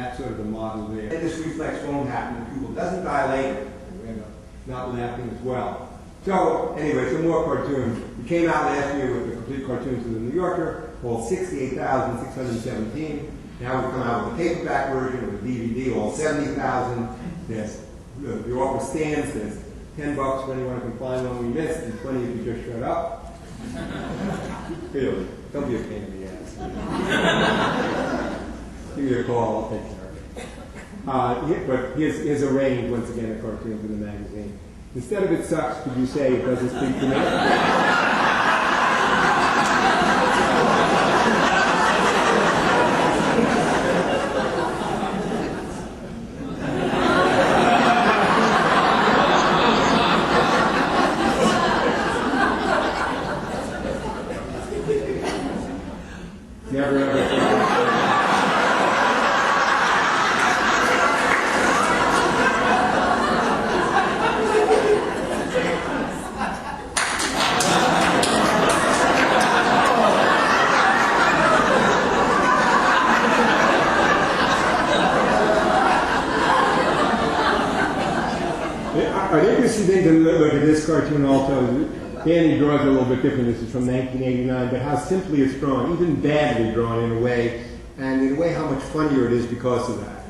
That's sort of the model there. And this reflex won't happen. The pupil doesn't dilate, we end up not laughing as well. So, anyway, some more cartoons. We came out last year with the complete cartoons of the New Yorker, all 68,617. Now we've come out with a paperback version with a DVD, all 70,000. There's the offer stands. There's $10 for anyone who can find one we missed, and 20 if you just showed up. Really, don't be a pain in the ass. Give me a call, I'll take care of it. But here's a range, once again, of cartoons in the magazine. Instead of "it sucks," could you say "it doesn't speak to me"? Never ever. An interesting thing to look at this cartoon also, Danny draws a little bit different. This is from 1989, but how simply it's drawn, even badly drawn in a way, and in a way how much funnier it is because of that.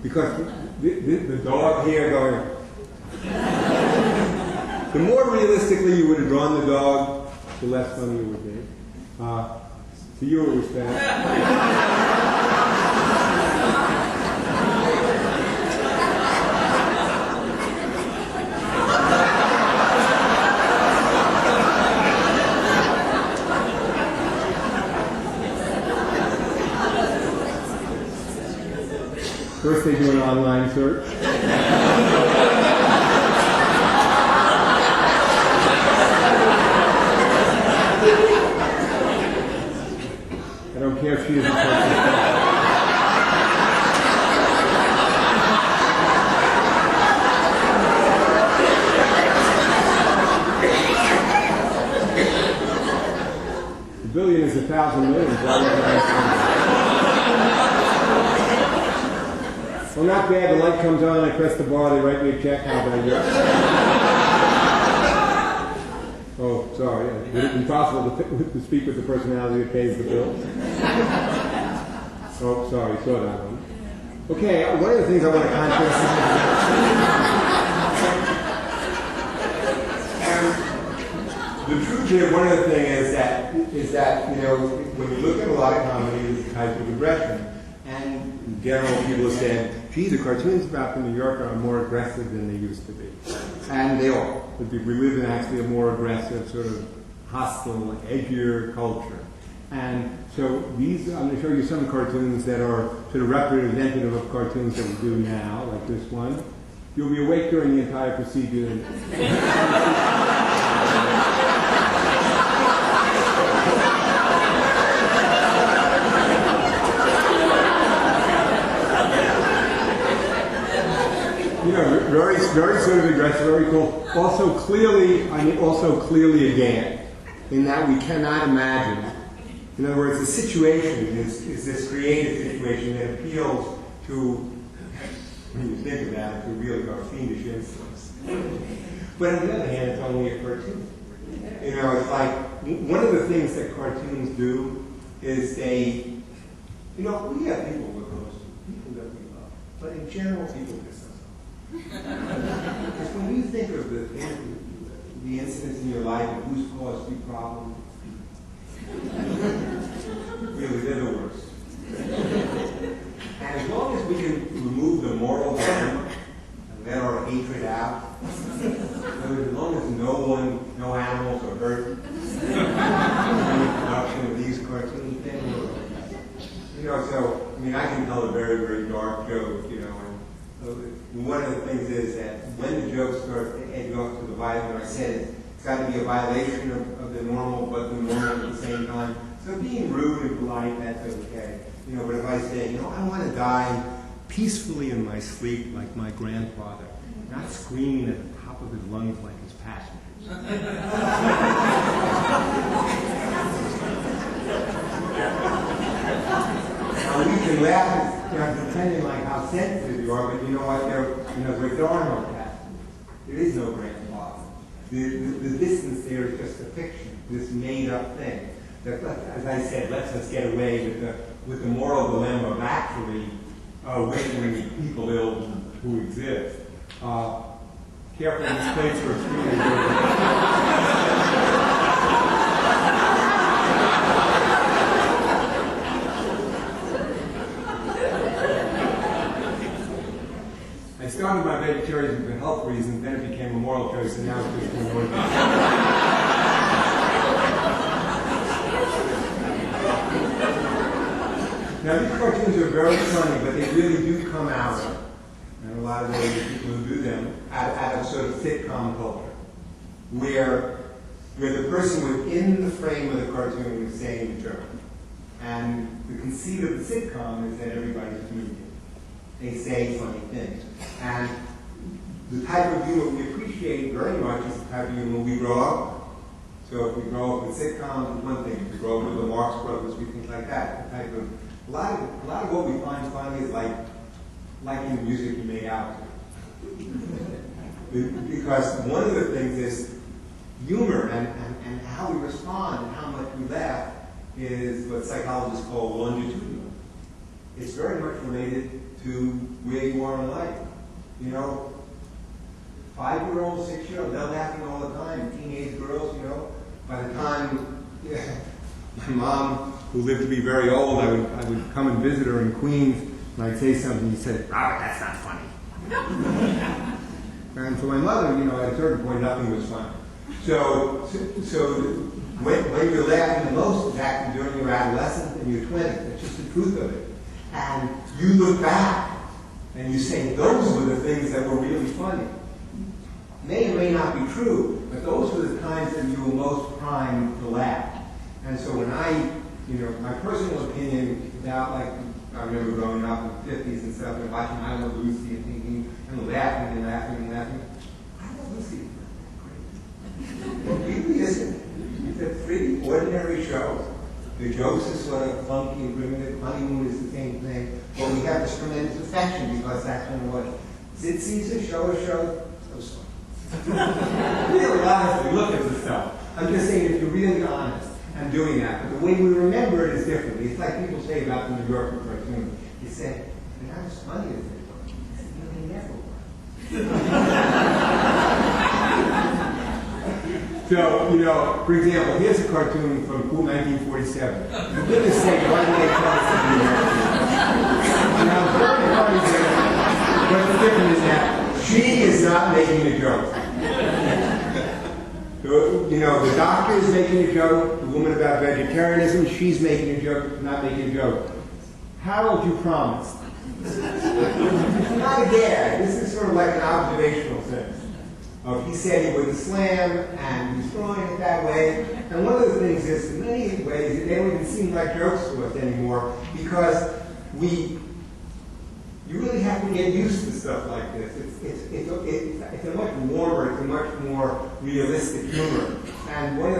Because the dog here going, the more realistically you would have drawn the dog, the less funny it would be. To you it was bad. First they do an online search. I don't care if she isn't perfect. A billion is 1,000 million. Well, not bad. The light comes on, I press the bar, they write me a check. How about you? Oh, sorry. Would it be possible to speak with the personality that pays the bill? Oh, sorry. Saw that one. Okay, one of the things I want to contrast the truth here, one of the things is that, you know, when you look at a lot of comedy, there's types of aggression. And in general, people have said, gee, the cartoons about the New Yorker are more aggressive than they used to be. And they are. We live in actually a more aggressive, sort of hostile, edgier culture. And so these, I'm going to show you some cartoons that are sort of representative of cartoons that we do now, like this one. You'll be awake during the entire procedure. You know, very sort of aggressive, very cool. Also clearly a gag, in that we cannot imagine. In other words, the situation is this creative situation that appeals to, when you think about it, to really our fiendish influence. But on the other hand, it's only a cartoon. You know, it's like, one of the things that cartoons do is they, you know, we have people we're close to, people that we love, but in general, people piss us off. Because when you think of the incidents in your life and who's caused you problems, really, they're the worst. And as long as we can remove the moral dilemma and let our hatred out, as long as no animals are hurt in the production of these cartoons, then you know, so, I mean, I can tell a very, very dark joke, you know, and one of the things is that when the jokes start heading off to the violent, I said it's got to be a violation of the normal, but the normal at the same time. So being rude and polite, that's okay. You know, but if I say, you know, I want to die peacefully in my sleep like my grandfather, not screaming at the top of his lungs like his passengers. Now we can laugh depending like how sensitive you are, but you know what, there are no cats. There is no grandfather. The distance there is just a fiction, this made-up thing. That, as I said, lets us get away with the moral dilemma of actually awakening people ill who exist. Careful, these plates are extremely I started my vegetarianism for health reasons, then it became a moral choice, and now it's just an order. Now these cartoons are very funny, but they really do come out of, and a lot of the people who do them, out of sort of sitcom culture, where the person within the frame of the cartoon is saying the joke. And the conceit of the sitcom is that everybody's comedian. They say funny things. And the type of humor we appreciate very much is the type of humor we grow up with. So if we grow up with sitcoms, it's one thing. If we grow up with the Marx Brothers, we think like that. The type of, a lot of what we find funny is like the music you made out to. Because one of the things is humor and how we respond and how much we laugh is what psychologists call longitudinal. It's very much related to where you are in life. 5-year-olds, 6-year-olds, they're laughing all the time. Teenage girls, by the time my mom, who lived to be very old, I would come and visit her in Queens, and I'd say something, and she said, that's not funny. And for my mother, at a certain point, nothing was funny. So when you're laughing the most is actually during your adolescence and your 20s. That's just the truth of it. And you look back and you say, those were the things that were really funny. May or may not be true, but those were the times that you were most primed to laugh. And so when my personal opinion about, I remember growing up in the 50s and stuff and watching I Love Lucy and thinking, and laughing and laughing and laughing. I Love Lucy is not that great. It really isn't. It's a pretty ordinary show. The jokes are sort of funky and primitive. Honeymoon is the same thing. But we have this tremendous affection because that's when what Sid Caesar, show a show, so slow. Really honestly, look at the stuff. I'm just saying if you're really honest and doing that. But the way we remember it is differently. It's like people say about the New Yorker cartoon. They say, they're not as funny as they were. They never were. So, for example, here's a cartoon from 1947. For goodness sake, why did they tell us to do that? Now, very funny thing. What's different is that she is not making a joke. So, the doctor is making a joke, the woman about vegetarianism, she's making a joke, not making a joke. Harold, you promised. It's not a gag. This is sort of like an observational thing. He said he wouldn't slam, and he's throwing it that way. And one of the things is, in many ways, they don't even seem like jokes to us anymore, because you really have to get used to stuff like this. It's a much warmer, it's a much more realistic humor. And when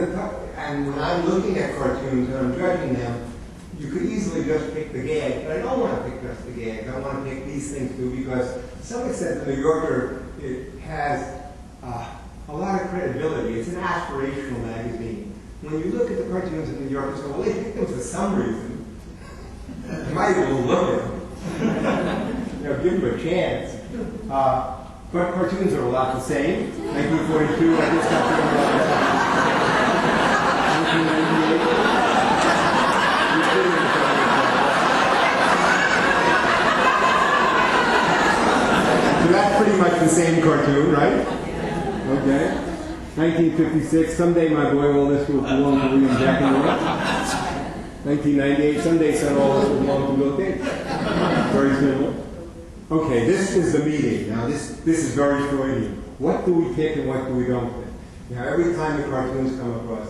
I'm looking at cartoons and I'm judging them, you could easily just pick the gag, but I don't want to pick just the gags. I want to pick these things too, because to some extent, the New Yorker, it has a lot of credibility. It's an aspirational magazine. When you look at the cartoons in New York, you say, well, they picked them for some reason. You might even look at them. Give them a chance. But cartoons are a lot the same. 1942, I just got to 1998. So that's pretty much the same cartoon, right? Okay. 1956, Someday My Boy All This Will Belong to William Jackanoff. 1998, Someday Son All This Will Belong to Bill Gates. Very similar. Okay, this is the meeting. Now this is very Freudian. What do we pick and what do we don't pick? Now every time the cartoons come across,